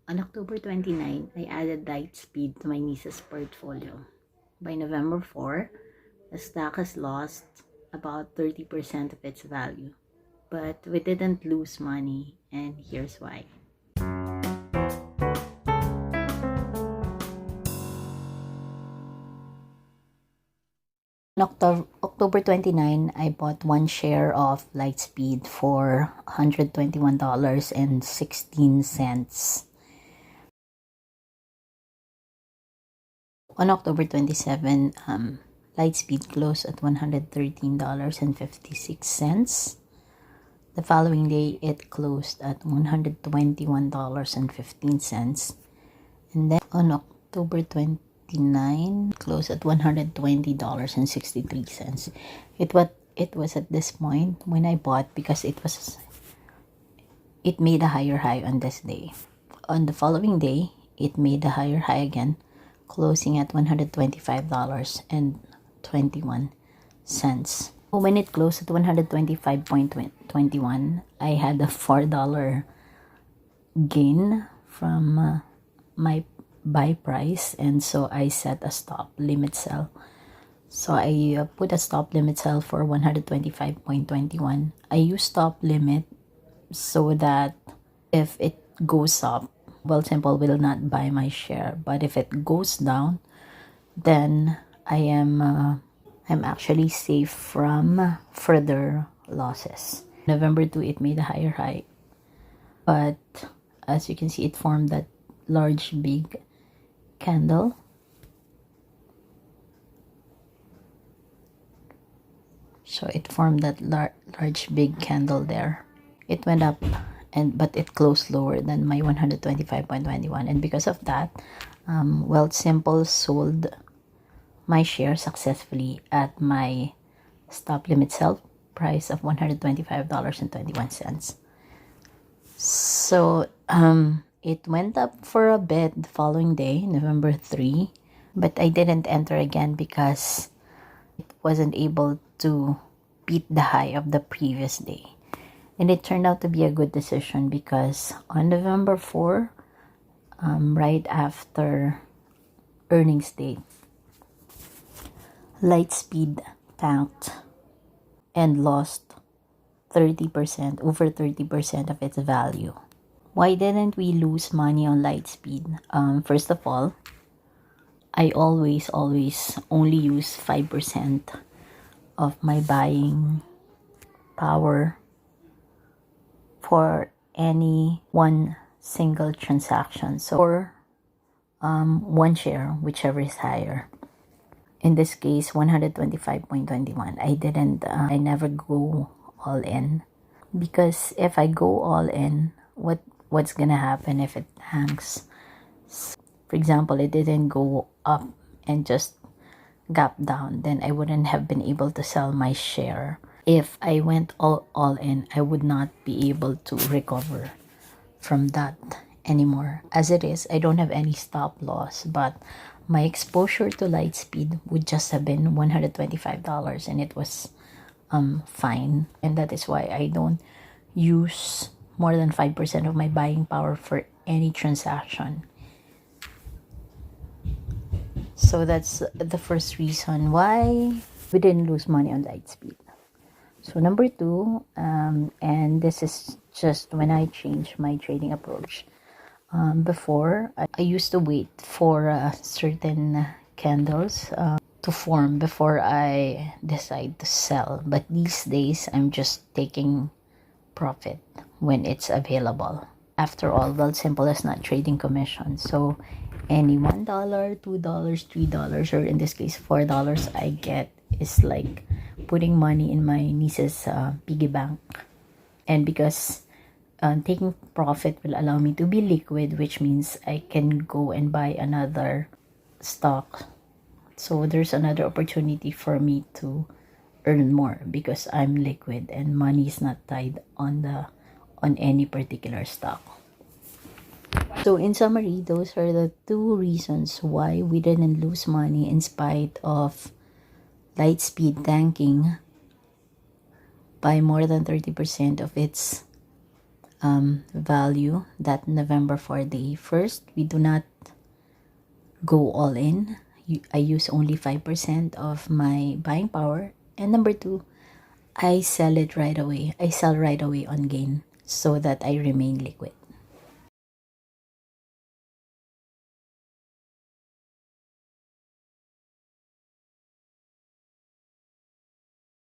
On October 29, I added Lightspeed to my niece's portfolio. By November 4, the stock has lost about 30% of its value. But we didn't lose money, and here's why. On October 29, I bought one share of Lightspeed for $121.16. On October 27, Lightspeed closed at $113.56. The following day, it closed at $121.15. And then on October 29, closed at $120.63. It was at this point when I bought because it made a higher high on this day. On the following day, it made a higher high again, closing at $125.21. When it closed at 125.21, I had a $4 gain from my buy price, and so I set a stop limit sell. So I put a stop limit sell for 125.21. I use stop limit so that if it goes up, Wealthsimple will not buy my share, but if it goes down, then I'm actually safe from further losses. November 2, it made a higher high, but as you can see, it formed that large big candle. So it formed that large big candle there. It went up, but it closed lower than my 125.21, and because of that, Wealthsimple sold my share successfully at my stop limit sell price of $125.21. So it went up for a bit the following day, November 3, but I didn't enter again because it wasn't able to beat the high of the previous day. And it turned out to be a good decision because on November 4, right after earnings day, Lightspeed tanked and lost 30%, over 30% of its value. Why didn't we lose money on Lightspeed? First of all, I always only use 5% of my buying power for any one single transaction. So for one share, whichever is higher. In this case, 125.21. I never go all in, because if I go all in, what's gonna happen if it hangs? For example, it didn't go up and just gap down, then I wouldn't have been able to sell my share. If I went all in, I would not be able to recover from that anymore. As it is, I don't have any stop loss, but my exposure to Lightspeed would just have been $125, and it was fine. And that is why I don't use more than 5% of my buying power for any transaction. So that's the first reason why we didn't lose money on Lightspeed. So number 2, and this is just when I changed my trading approach. Before, I used to wait for certain candles to form before I decide to sell. But these days, I'm just taking profit when it's available. After all, Wealthsimple is not trading commission. So any $1, $2, $3, or in this case $4 I get is like putting money in my niece's piggy bank. And because taking profit will allow me to be liquid, which means I can go and buy another stock. So there's another opportunity for me to earn more because I'm liquid and money is not tied on any particular stock. So in summary, those are the 2 reasons why we didn't lose money in spite of Lightspeed tanking by more than 30% of its value that November for the first. We do not go all in. I use only 5% of my buying power. And number two, I sell it right away. I sell right away on gain so that I remain liquid.